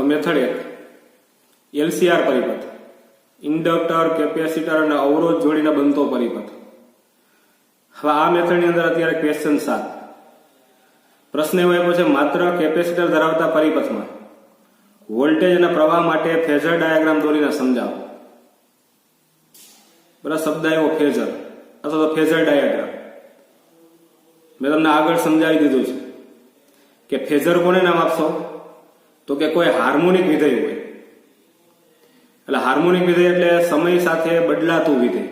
Method 1 LCR પરિપથ, inductor, capacitor અને અવરોધ જોડીને બનતો પરિપથ. હવે આ મેથડની અંદર અત્યારે ક્વેશ્ચન 7. પ્રશ્ન એવો આપ્યો છે, માત્ર કેપેસિટર ધરાવતા પરિપથમાં વોલ્ટેજ અને પ્રવાહ માટે ફેઝર ડાયાગ્રામ દોરીને સમજાવો. બરાબર, શબ્દ આવ્યો ફેઝર અથવા તો ફેઝર ડાયાગ્રામ. મેં તમને આગળ સમજાવી દીધું છે કે ફેઝર કોને નામ આપશો તો કે કોઈ હાર્મોનિક વિધેય હોય. એટલે હાર્મોનિક વિધેય એટલે સમય સાથે બદલાતું વિધેય.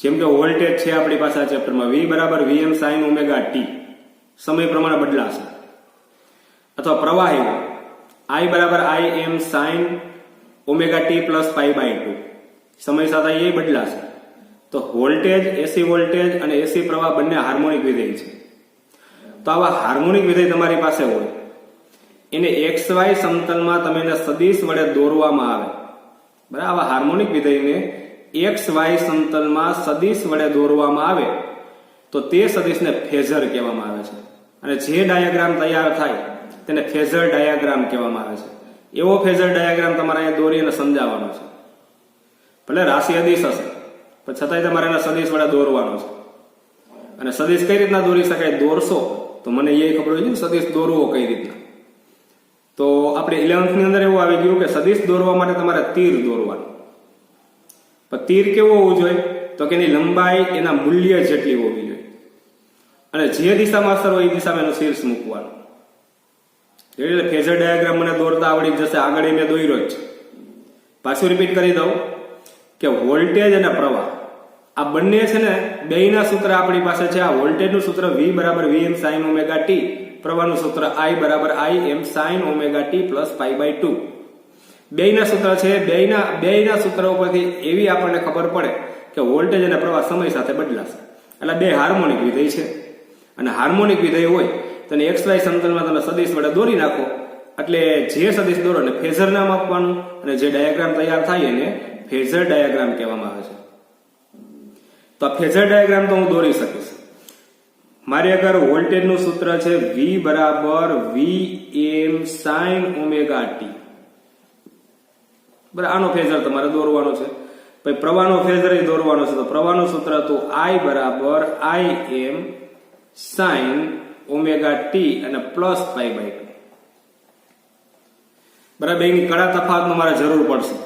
જેમ કે વોલ્ટેજ છે આપણી પાસે આ ચેપ્ટરમાં, V બરાબર Vm sin ઓમેગા t, સમય પ્રમાણે બદલાશે. અથવા પ્રવાહી I બરાબર Im sin omega t plus pi by 2, સમય સાથે એ બદલાશે. તો વોલ્ટેજ, એસી વોલ્ટેજ અને એસી પ્રવાહ બંને હાર્મોનિક વિધેય છે. તો આવા હાર્મોનિક વિધેય તમારી પાસે હોય, એને XY સમતલમાં તમે એને સદિશ વડે દોરવામાં આવે. બરાબર, આવા હાર્મોનિક વિધેયને XY સમતલમાં સદિશ વડે દોરવામાં આવે તો તે સદિશને ફેઝર કહેવામાં આવે છે. અને જે ડાયાગ્રામ તૈયાર થાય તેને ફેઝર ડાયાગ્રામ કહેવામાં આવે છે. એવો ફેઝર ડાયાગ્રામ તમારે અહીંયા દોરીને સમજાવવાનો છે. ભલે રાશિ અદિશ હશે પણ છતાંય તમારે એને સદિશ વડે દોરવાનો છે. અને સદિશ કઈ રીતના દોરી શકાય દોરશો તો મને એ ખબર હોય છે સદિશ દોરવો કઈ રીતના. તો આપણે 11th ની અંદર એવું આવી ગયું કે સદિશ દોરવા માટે તમારે તીર દોરવાનું. પણ તીર કેવો હોવું જોઈએ તો કે એની લંબાઈ એના મૂલ્ય જેટલી હોવી જોઈએ. અને જે દિશામાં અસર હોય એ દિશામાં એનું શીર્ષ મૂકવાનું. એટલે ફેઝર ડાયાગ્રામ મને દોરતા આવડી જશે. આગળ મેં દોર્યો જ છે. પાછું રિપીટ કરી દઉં કે વોલ્ટેજ અને પ્રવાહ આ બંને છે ને, બેયના સૂત્ર આપણી પાસે છે. આ વોલ્ટેજનું સૂત્ર V બરાબર Vm sin ઓમેગા t, પ્રવાહનું સૂત્ર I બરાબર Im sin omega t plus pi by 2. બેયના સૂત્ર છે. બેયના સૂત્ર ઉપરથી એવી આપણને ખબર પડે કે વોલ્ટેજ અને પ્રવાહ સમય સાથે બદલાશે. એટલે બે હાર્મોનિક વિધેય છે. અને હાર્મોનિક વિધેય હોય તો XY સમતલમાં તમે સદિશ વડે દોરી નાખો. એટલે જે સદિશ દોરો ને ફેઝર નામ આપવાનું, અને જે ડાયાગ્રામ તૈયાર થાય એને ફેઝર ડાયાગ્રામ કહેવામાં આવે છે. તો આ ફેઝર ડાયાગ્રામ તો હું દોરી શકીશ. મારી આગળ વોલ્ટેજનું સૂત્ર છે V બરાબર Vm sin ઓમેગા t. બરાબર, આનો ફેઝર તમારે દોરવાનો છે. પછી પ્રવાહનો ફેઝર દોરવાનો છે. તો પ્રવાહનું સૂત્ર હતું I બરાબર Im sin ઓમેગા t અને પ્લસ પાઈ બાય 2. બરાબર, એની કડા તફાવતમાં મારે જરૂર પડશે.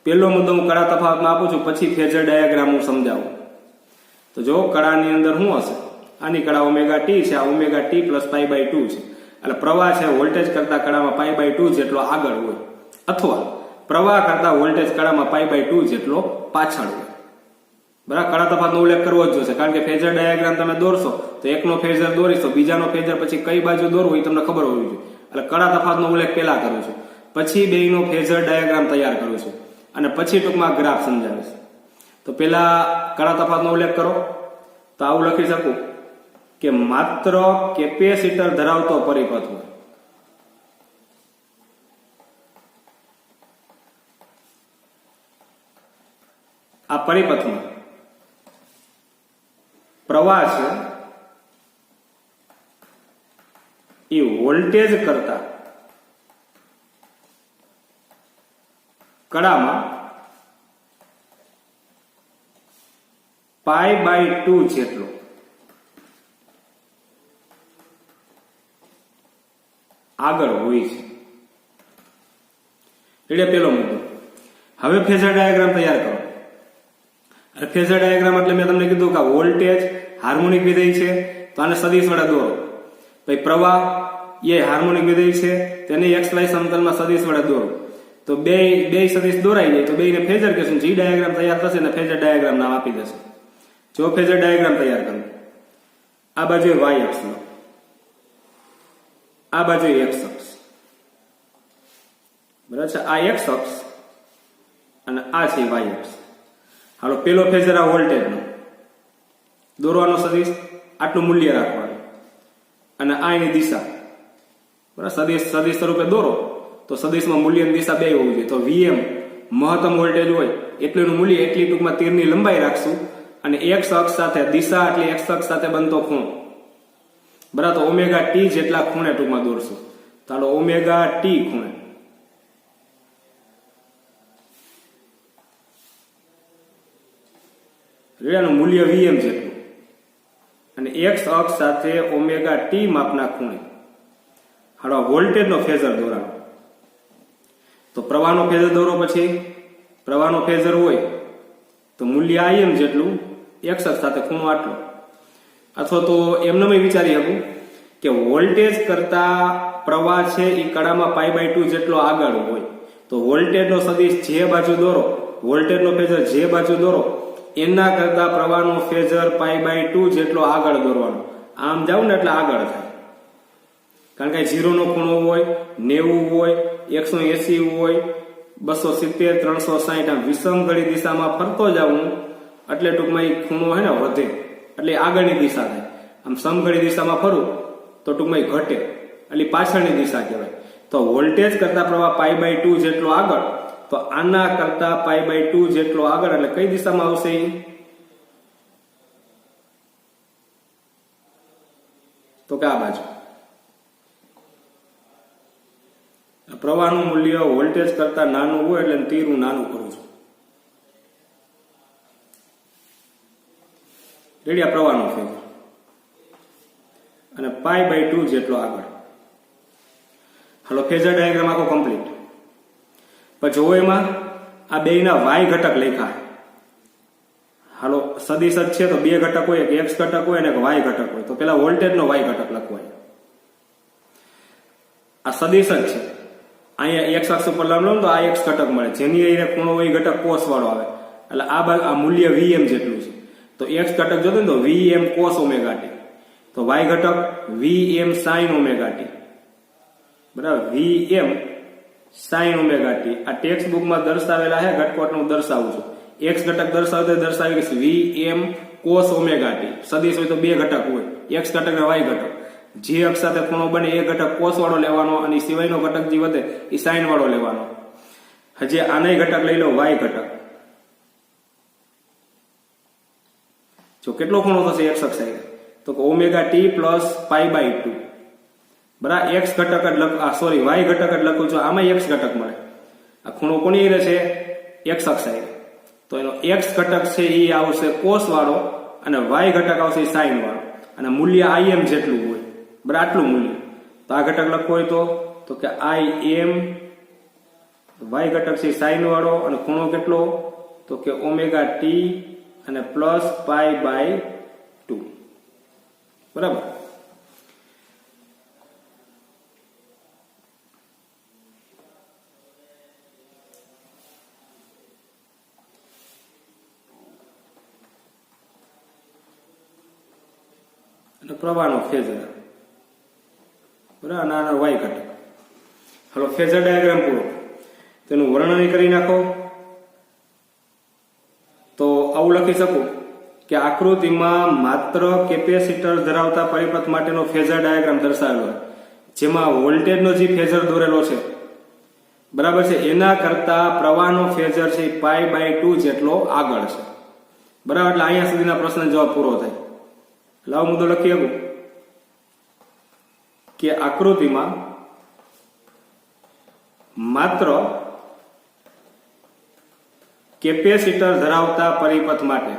પહેલો મુદ્દો હું કડા તફાવતમાં આપું છું, પછી ફેઝર ડાયાગ્રામ હું સમજાવું. તો જો કડાની અંદર શું હશે, આની કડા ઓમેગા t છે, આ omega t plus pi by 2 છે. એટલે પ્રવાહ છે વોલ્ટેજ કરતા કડામાં પાઈ બાય 2 જેટલો આગળ હોય, અથવા પ્રવાહ કરતા વોલ્ટેજ કડામાં પાઈ બાય 2 જેટલો પાછળ હોય. બરાબર, કડા તફાવતનો ઉલ્લેખ કરવો જ જોશે. કારણ કે ફેઝર ડાયાગ્રામ તમે દોરશો તો એકનો ફેઝર દોરીશો, બીજાનો ફેઝર પછી કઈ બાજુ દોરવું એ તમને ખબર હોવી જોઈએ. એટલે કડા તફાવતનો ઉલ્લેખ પહેલા કરું છું, પછી બેયનો ફેઝર ડાયાગ્રામ તૈયાર કરું છું, અને પછી ટૂંકમાં ગ્રાફ સમજાવીશ. તો પેલા કડા તફાવતનો ઉલ્લેખ કરો. તો આવું લખી શકું કે માત્ર કેપેસિટર ધરાવતો પરિપથ હોય, આ પરિપથમાં પ્રવાહ છે એ વોલ્ટેજ કરતા કડામાં પાઈ બાય 2 જેટલો આગળ હોય છે. એટલે પેલો મુદ્દો. હવે ફેઝર ડાયાગ્રામ તૈયાર કરો. અને ફેઝર ડાયાગ્રામ એટલે મેં તમને કીધું કે વોલ્ટેજ હાર્મોનિક વિધેય છે તો આને સદિશ વડે દોરો. પછી પ્રવાહ એ હાર્મોનિક વિધેય છે તેને XY સમતલમાં સદિશ વડે દોરો. તો બે સદિશ દોરાઈ જાય તો બેને ફેઝર કહેશું. જે ડાયાગ્રામ તૈયાર થશે ને ફેઝર ડાયાગ્રામ નામ આપી દેશે. જો ફેઝર ડાયાગ્રામ તૈયાર કરો, આ બાજુ y અક્ષ, આ બાજુ x અક્ષ. બરાબર છે, આ x અક્ષ અને આ છે y અક્ષ. હાલો, પેલો ફેઝર આ વોલ્ટેજનો દોરવાનો સદિશ, આટલું મૂલ્ય રાખવાનું, અને આ એની દિશા. બરાબર, સદિશ સ્વરૂપે દોરો તો સદિશમાં મૂલ્યની દિશા બે હોવી જોઈએ. તો Vm મહત્તમ વોલ્ટેજ હોય એટલું એનું મૂલ્ય, એટલી ટૂંકમાં તીરની લંબાઈ રાખશું, અને x અક્ષ સાથે દિશા એટલે x અક્ષ સાથે બનતો ખૂણો. બરાબર, તો ઓમેગા t જેટલા ખૂણે ટૂંકમાં દોરશું. તો હાલો ઓમેગા ટી ખૂણે રેડિયાનું મૂલ્ય વીએમ જેટલું અને એક્સ અક્ષ સાથે ઓમેગા ટી માપના ખૂણે. હાલો વોલ્ટેજનો ફેઝર દોરાવો. તો પ્રવાહનો ફેઝર દોરો. પછી પ્રવાહનો ફેઝર હોય તો મૂલ્ય આઈએમ જેટલું, એક્સ અક્ષ સાથે ખૂણો આટલો. અથવા તો એમને વિચારી શકું કે વોલ્ટેજ કરતા પ્રવાહ છે એ કડામાં π/2 જેટલો આગળ હોય તો વોલ્ટેજનો સદિશ જે બાજુ દોરો, વોલ્ટેજનો ફેઝર જે બાજુ દોરો એના કરતા પ્રવાહનો ફેઝર π/2 જેટલો આગળ દોરવાનો. આમ જાવ ને એટલે આગળ થાય. કારણ કે 0 નો ખૂણો હોય, 90 હોય, 180 હોય, 270, 360 આમ વિષમ ઘડી દિશામાં ફરતો જાઉં એટલે ટૂંકમાં એ ખૂણો હે ને વધે, એટલે આગળની દિશા થાય. આમ સમઘડી દિશામાં ફરું તો ટૂંકમાં ઘટે, એટલે પાછળની દિશા કહેવાય. તો વોલ્ટેજ કરતા પ્રવાહ π/2 જેટલો આગળ, તો આના કરતા π/2 જેટલો આગળ એટલે કઈ દિશામાં આવશે? તો કે આ બાજુ. પ્રવાહનું મૂલ્ય વોલ્ટેજ કરતા નાનું હોય એટલે તીર હું નાનું કરું છું. રેડિયા પ્રવાહનો ફેઝર અને π/2 જેટલો આગળ. હાલો ફેઝર ડાયાગ્રામ આખો કમ્પ્લીટ. પછી જો એમાં આ બેયના વાય ઘટક લખ્યા. હાલો સદિશ જ છે તો બે ઘટક હોય, એક એક્સ ઘટક હોય અને એક વાય ઘટક હોય. તો પેલા વોલ્ટેજનો વાય ઘટક લખવાય. આ સદિશ જ છે. અહીંયા એક્સ અક્ષ ઉપર લંબ તો આ એક્સ ઘટક મળે, જેની અહીંયા ખૂણો હોય ઘટક કોસ વાળો આવે. એટલે આ મૂલ્ય વીએમ જેટલું છે. તો એક્સ ઘટક જોતો ને તો વીએમ કોસ ઓમેગા ટી, તો વાય ઘટક વીએમ સાઇન ઓમેગા ટી. બરાબર, વીએમ સાઇન ઓમેગા ટી. આ ટેક્સ્ટ બુકમાં દર્શાવેલા છે, ઘટકોટ હું દર્શાવું છું. એક્સ ઘટક દર્શાવતો દર્શાવી વીએમ કોસ ઓમેગા ટી. સદિશ હોય તો બે ઘટક હોય, એક્સ ઘટક અને વાય ઘટક. જે અક્ષ સાથે ખૂણો બને એ ઘટક કોસ વાળો લેવાનો અને સિવાયનો ઘટક જે વધે એ સાઇન વાળો લેવાનો. હજી આનાય ઘટક લઈ લો, વાય ઘટક. જો કેટલો ખૂણો થશે એક્સ અક્ષ સાથે? તો કે ઓમેગા ટી પ્લસ π/2. બરાબર, એક્સ ઘટક જ સોરી વાય ઘટક જ લખું છું. આમાં એક્સ ઘટક મળે. આ ખૂણો કોની રહે છે? એક્સ અક્ષ સાથે. તો એનો એક્સ ઘટક છે એ આવશે કોસ વાળો અને વાય ઘટક આવશે સાઇન વાળો. અને મૂલ્ય આઈએમ જેટલું હોય. બરાબર, આટલું મૂલ્ય. તો આ ઘટક લખવો હોય તો કે આઈએમ, વાય ઘટક છે સાઇન વાળો અને ખૂણો કેટલો? તો કે ઓમેગા ટી અને પ્લસ π/2. બરાબર. અને પ્રવાહનો ફેઝર. બરાબર, નાના વાય ઘટક. હાલો ફેઝર ડાયાગ્રામ પૂરો. તેનું વર્ણન કરી નાખો. તો આવું લખી શકું કે આકૃતિમાં માત્ર કેપેસિટર ધરાવતા પરિપથ માટેનો ફેઝર ડાયાગ્રામ દર્શાવેલો, જેમાં વોલ્ટેજનો જે ફેઝર દોરેલો છે બરાબર છે એના કરતા પ્રવાહનો ફેઝર છે π/2 જેટલો આગળ છે. બરાબર, એટલે અહીંયા સુધીના પ્રશ્ન જવાબ પૂરો થાય. લાવ મુદ્દો લખી શકું કે આકૃતિમાં માત્ર કેપેસિટર ધરાવતા પરિપથ માટે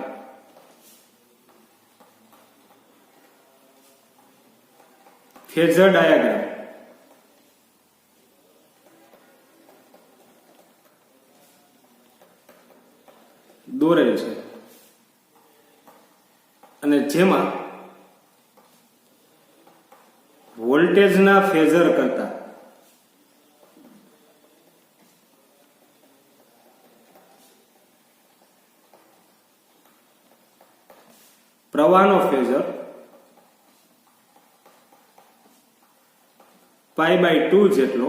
ફેઝર ડાયાગ્રામ દોરેલ છે અને જેમાં વોલ્ટેજના ફેઝર કરતા પ્રવાહનો ફેઝર π/2 જેટલો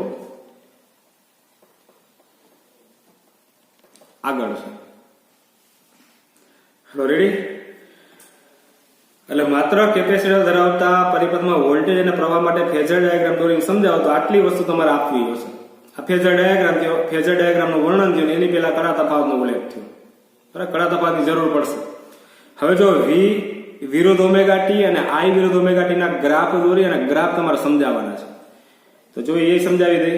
આગળ છે. Hello, ready? એટલે માત્ર કેપેસિટર ધરાવતા પરિપથમાં વોલ્ટેજ અને પ્રવાહ માટે ફેઝર ડાયાગ્રામ દોરીને સમજાવો તો આટલી વસ્તુ તમારે આપવી હશે. આ ફેઝર ડાયાગ્રામનું વર્ણન થયું એની પહેલા કડા તફાવતનો ઉલ્લેખ થયો. બરાબર, કડા તફાવતની જરૂર પડશે. હવે જો વી વિરુદ્ધ ઓમેગા ટી અને આઈ વિરુદ્ધ ઓમેગા ટી ના ગ્રાફ દોરી અને ગ્રાફ તમારે સમજાવવાના છે. તો જો એ સમજાવી દે.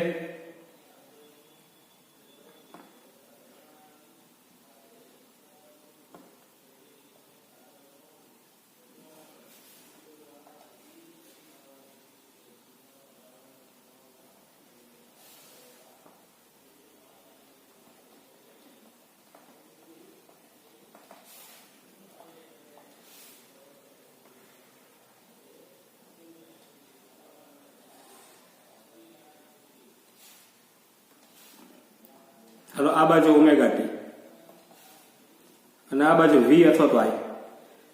હાલો આ બાજુ ઓમેગા ટી અને આ બાજુ વી અથવા તો આઈ.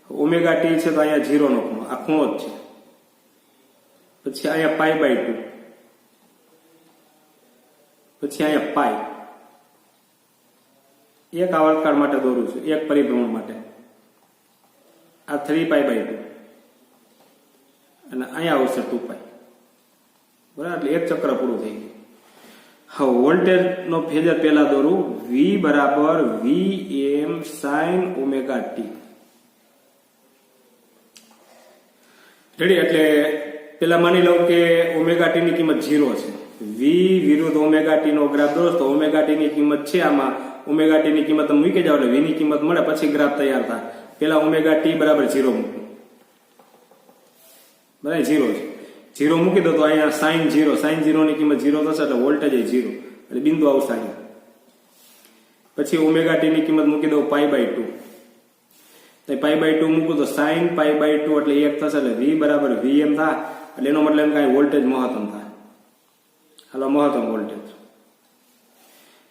ઓમેગા ટી છે તો અહીંયા 0 નો ખૂણો, આ ખૂણો જ છે. પછી અહીંયા પાઈ બાય 2, પછી અહીંયા પાઈ. એક આવર્તકાળ માટે દોરું છું, એક પરિભ્રમણ માટે. આ 3 પાઈ બાય 2 અને અહીંયા આવશે 2 પાઈ. બરાબર, એટલે એક ચક્ર પૂરું થઈ ગયું. હવે વોલ્ટેજ નો ફેઝર પહેલા દોરું. V બરાબર Vm sin omega T. Ready? એટલે પેલા માની લઉં કે ઓમેગા ટી ની કિંમત 0 છે. V વિરુદ્ધ ઓમેગા ટી નો ગ્રાફ દોરો તો ઓમેગા ટી ની કિંમત છે આમાં. ઓમેગા ટી ની કિંમત તમે મૂકી જાવ એટલે V ની કિંમત મળે, પછી ગ્રાફ તૈયાર થાય. પેલા ઓમેગા ટી બરાબર 0 મૂકવું. બરાબર, 0 છે. 0 મૂકી દો તો અહીંયા sin 0 ની કિંમત 0 થશે એટલે વોલ્ટેજ 0 એટલે બિંદુ આવશે અહીંયા. પછી ઓમેગા ટી ની કિંમત મૂકી દો પાઈ બાય 2. તો પાઈ બાય 2 મૂકું તો sin પાઈ બાય 2 એટલે 1 થશે એટલે V બરાબર Vm થાય. એટલે એનો મતલબ એમ કાંઈ વોલ્ટેજ મહત્તમ થાય. હાલો મહત્તમ વોલ્ટેજ.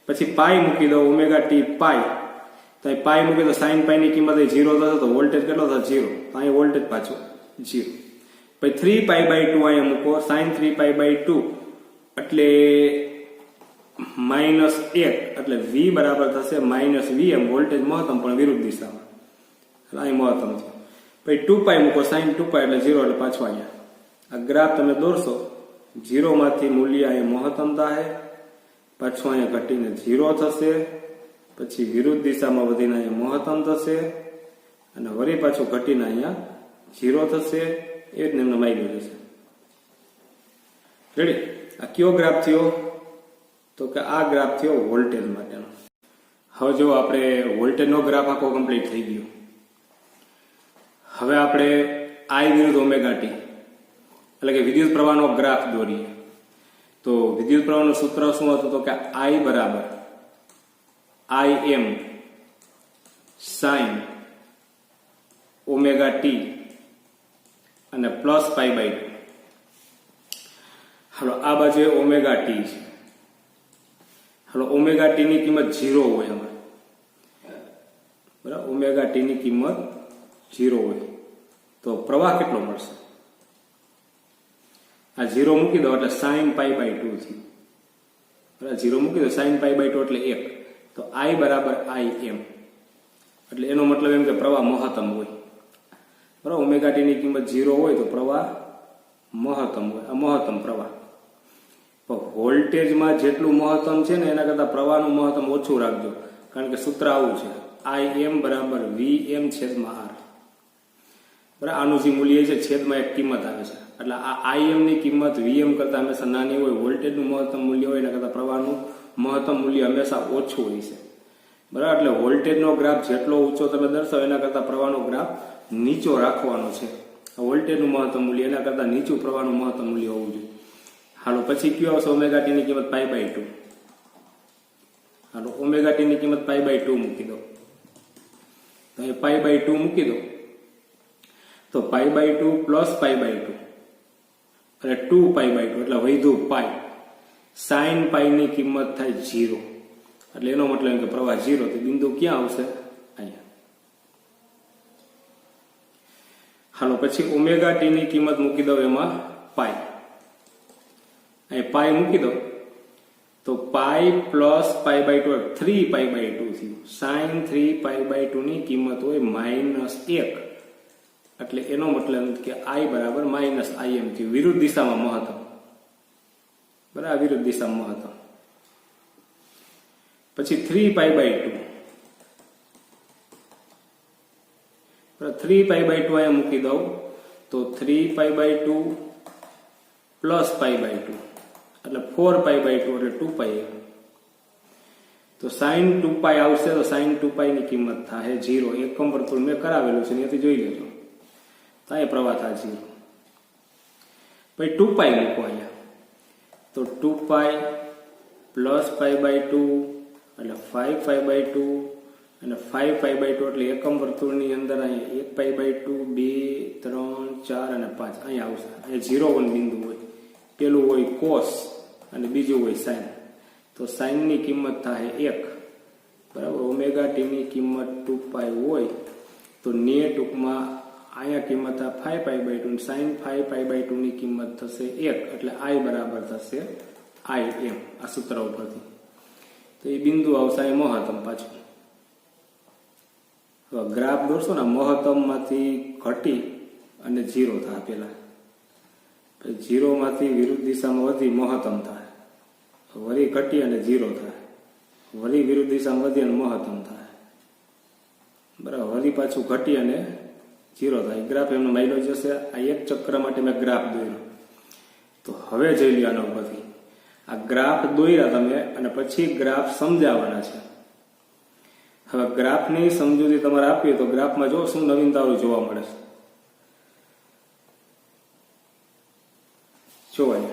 પછી પાઈ મૂકી દો ઓમેગા ટી પાઈ. તો પાઈ મૂકી દો sin પાઈ ની કિંમત 0 થશે તો વોલ્ટેજ કેટલો થશે? 0. તો અહીંયા વોલ્ટેજ પાછો 0. પછી 3 પાઈ બાય 2 અહીંયા મૂકો. sin 3 પાઈ બાય 2 એટલે -1 એટલે V બરાબર થશે -Vm. વોલ્ટેજ મહત્તમ પણ વિરુદ્ધ દિશામાં, એટલે અહીં મહત્તમ છે. પછી 2 પાઈ મૂકો. sin 2 પાઈ એટલે 0 એટલે પાછો અહીંયા આ ગ્રાફ તમે દોરશો. 0 માંથી મૂલ્ય અહીંયા મહત્તમ થાય, પાછું અહીંયા ઘટીને 0 થશે, પછી વિરુદ્ધ દિશામાં વધીને અહીંયા મહત્તમ થશે અને વળી પાછું ઘટીને અહીંયા 0 થશે. એ જ એમને માગ્યું જશે. રેડી? આ કયો ગ્રાફ થયો? તો કે આ ગ્રાફ થયો વોલ્ટેજ માટેનો. હવે જો આપણે વોલ્ટેજનો ગ્રાફ આખો કમ્પ્લીટ થઈ ગયો. હવે આપણે I વિરુદ્ધ ઓમેગા ટી એટલે કે વિદ્યુત પ્રવાહનો ગ્રાફ દોરીએ. તો વિદ્યુત પ્રવાહનું સૂત્ર શું હતું? તો કે I બરાબર Im sin ઓમેગા ટી અને પ્લસ પાઈ બાય 2. હાલો આ બાજુ ઓમેગા ટી છે. હાલો ઓમેગા ટી ની કિંમત 0 હોય આમાં. બરાબર, ઓમેગા ટી ની કિંમત 0 હોય તો પ્રવાહ કેટલો મળશે? આ 0 મૂકી દો એટલે sin પાઈ બાય 2 થી. બરાબર, 0 મૂકી દો sin પાઈ બાય 2 એટલે 1. તો I બરાબર Im એટલે એનો મતલબ એમ કે પ્રવાહ મહત્તમ હોય. બરાબર, ઓમેગા ટી ની કિંમત 0 હોય તો પ્રવાહ મહત્તમ હોય. આ મહત્તમ પ્રવાહ. પણ વોલ્ટેજમાં જેટલું મહત્તમ છે ને એના કરતા પ્રવાહનું મહત્તમ ઓછું રાખજો, કારણ કે સૂત્ર આવું છે Im બરાબર Vm છેદમાં R. બરાબર, આનું જે મૂલ્ય છે છેદમાં એક કિંમત આવે છે એટલે આ Im ની કિંમત Vm કરતા હંમેશા નાની હોય. વોલ્ટેજનું મહત્તમ મૂલ્ય હોય એના કરતા પ્રવાહનું મહત્તમ મૂલ્ય હંમેશા ઓછું હોય છે. બરાબર, એટલે વોલ્ટેજનો ગ્રાફ જેટલો ઊંચો તમે દર્શાવો એના કરતા પ્રવાહનો ગ્રાફ નીચો રાખવાનો છે. વોલ્ટેજનું મહત્તમ મૂલ્ય એના કરતા નીચું પ્રવાહનું મહત્તમ મૂલ્ય હોવું જોઈએ. હાલો પછી કયો આવશે? ઓમેગા ટી ની કિંમત પાઈ બાય 2. હાલો ઓમેગા ટી ની કિંમત પાઈ બાય 2 મૂકી દો. તો એ પાઈ બાય 2 મૂકી દો તો pi by 2 plus pi by 2 એટલે 2 પાઈ બાય 2 એટલે વધ્યું પાઈ. sin પાઈ ની કિંમત થાય 0 એટલે એનો મતલબ એમ કે પ્રવાહ 0. તો બિંદુ ક્યાં આવશે? અહીંયા. હાલો પછી ઓમેગા ટી ની કિંમત મૂકી દો એમાં પાઈ. અહીં પાઈ મૂકી દો તો pi plus pi by 2 3 pi by 2 થયું. sin 3 પાઈ બાય 2 ની કિંમત હોય -1 એટલે એનો મતલબ કે I બરાબર -Im થયું. વિરુદ્ધ દિશામાં મહત્તમ. બરાબર, વિરુદ્ધ દિશામાં મહત્તમ. પછી 3 પાઈ બાય 2 3 પાઈ બાય 2 અહીંયા મૂકી દઉં તો 3 pi by 2 plus pi by 2 એટલે 4π/2 એટલે 2π. તો sin 2π આવશે તો sin 2π ની કિંમત થાય 0. એકમ વર્તુળ મેં કરાવેલું છે ત્યાંથી જોઈ લેજો. તો એ પ્રવાહ થાય 0. પછી 2π મૂકો અહીંયા, તો 2π પ્લસ π/2 એટલે 5π/2 અને 5π/2 એટલે એકમ વર્તુળની અંદર અહીંયા 1π/2 2 3 4 અને 5 અહીંયા આવશે. અહીંયા 0 1 બિંદુ હોય, પેલું હોય cos અને બીજું હોય sin. તો sin ની કિંમત થાય 1, બરાબર. ઓમેગા t ની કિંમત 2π હોય તો ને ટૂંકમાં અહીંયા કિંમત આ 5π/2 sin 5π/2 ની કિંમત થશે 1 એટલે I બરાબર થશે Im. આ સૂત્ર ઉપરથી તો એ બિંદુ આવશે અહીં મહત્તમ. પાછું હવે ગ્રાફ દોરશો ને, મહત્તમ માંથી ઘટી અને 0 થાય પેલા, પછી 0 માંથી વિરુદ્ધ દિશામાં વધી મહત્તમ થાય, વળી ઘટી અને 0 થાય, વળી વિરુદ્ધ દિશામાં વધી અને મહત્તમ થાય, બરાબર. વળી પાછું ઘટી અને 0 થાય. ગ્રાફ એમનો માયલો જશે. આ એક ચક્ર માટે મેં ગ્રાફ દોર્યો. તો હવે જોઈ લ્યો આના ઉપરથી, આ ગ્રાફ દોર્યા તમે અને પછી ગ્રાફ સમજાવવાના છે. હવે ગ્રાફની સમજૂતી તમારે આપીએ તો ગ્રાફમાં જો શું નવીનતાઓ જોવા મળે છે. જોવાય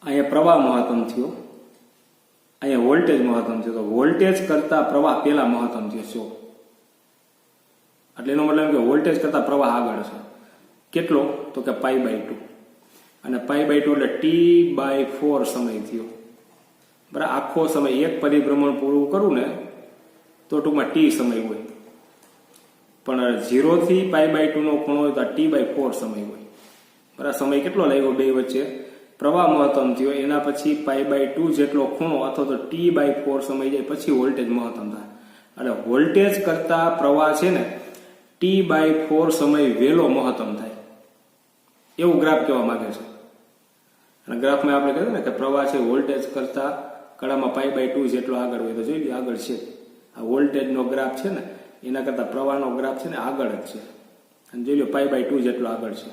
અહીંયા પ્રવાહ મહત્તમ થયો, અહીંયા વોલ્ટેજ મહત્તમ થયો. તો વોલ્ટેજ કરતા પ્રવાહ પેલા મહત્તમ થયો છો, એટલે એનો મતલબ કે વોલ્ટેજ કરતા પ્રવાહ આગળ છે. કેટલો? તો કે π/2, અને π/2 એટલે T/4 સમય થયો, બરાબર. આખો સમય એક પરિભ્રમણ પૂરું કરું ને તો ટૂંકમાં T સમય હોય, પણ 0 થી π/2 નો ખૂણો હોય તો T/4 સમય હોય, બરાબર. સમય કેટલો લાગ્યો બે વચ્ચે? પ્રવાહ મહત્તમ થયો એના પછી π/2 જેટલો ખૂણો અથવા તો T/4 સમય જાય પછી વોલ્ટેજ મહત્તમ થાય. એટલે વોલ્ટેજ કરતા પ્રવાહ છે ને T/4 સમય વહેલો મહત્તમ થાય, એવું ગ્રાફ કહેવા માંગે છે. અને ગ્રાફમાં આપણે કહીએ ને કે પ્રવાહ છે વોલ્ટેજ કરતા કડામાં π/2 જેટલો આગળ હોય. તો જોઈ લો આગળ છે. આ વોલ્ટેજનો ગ્રાફ છે ને એના કરતા પ્રવાહનો ગ્રાફ છે ને આગળ જ છે. અને જોઈ લો π/2 જેટલો આગળ છે.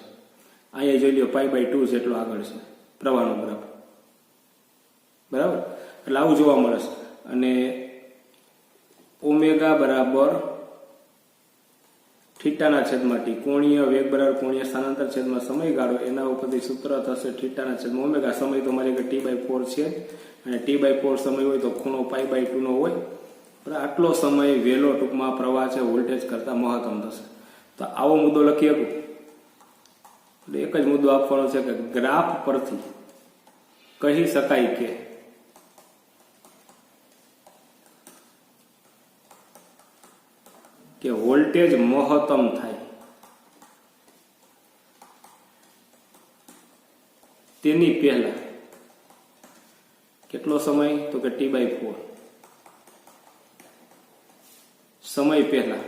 અહીંયા જોઈ લો π/2 જેટલો આગળ છે પ્રવાહનો ગ્રાફ, બરાબર. એટલે આવું જોવા મળે છે. અને ઓમેગા બરાબર થીટાના છેદમાં ટી, કોણીય વેગ બરાબર કોણીય સ્થાનાંતર છેદમાં સમયગાળો, એના ઉપરથી સૂત્ર થશે થીટાના છેદમાં ઓમેગા. સમય તો મારી T/4 છે અને T/4 સમય હોય તો ખૂણો π/2 નો હોય, બરાબર. આટલો સમય વહેલો ટૂંકમાં પ્રવાહ છે વોલ્ટેજ કરતા મહત્તમ થશે. તો આવો મુદ્દો લખી શકું. એટલે એક જ મુદ્દો આપવાનો છે કે ગ્રાફ પરથી કહી શકાય કે વોલ્ટેજ મહત્તમ થાય તેની પહેલા કેટલો સમય? તો કે T/4 સમય પહેલા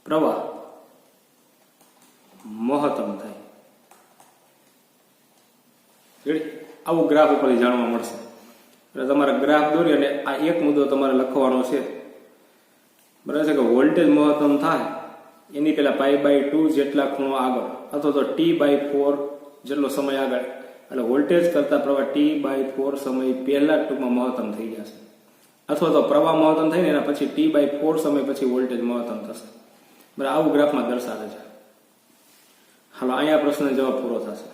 પ્રવાહ મહત્તમ થાય. આવું ગ્રાફ ઉપરથી જાણવા મળશે. એટલે તમારે ગ્રાફ દોરી અને આ એક મુદ્દો તમારે લખવાનો છે, બરાબર છે, કે વોલ્ટેજ મહત્તમ થાય એની પહેલા π/2 જેટલા ખૂણો આગળ અથવા તો T/4 જેટલો સમય આગળ. એટલે વોલ્ટેજ કરતા પ્રવાહ T/4 સમય પહેલા ટૂંકમાં મહત્તમ થઈ જશે, અથવા તો પ્રવાહ મહત્તમ થઈને એના પછી T/4 સમય પછી વોલ્ટેજ મહત્તમ થશે, બરાબર. આવું ગ્રાફમાં દર્શાવે છે. હાલો, અહીંયા પ્રશ્ન જવાબ પૂરો થશે.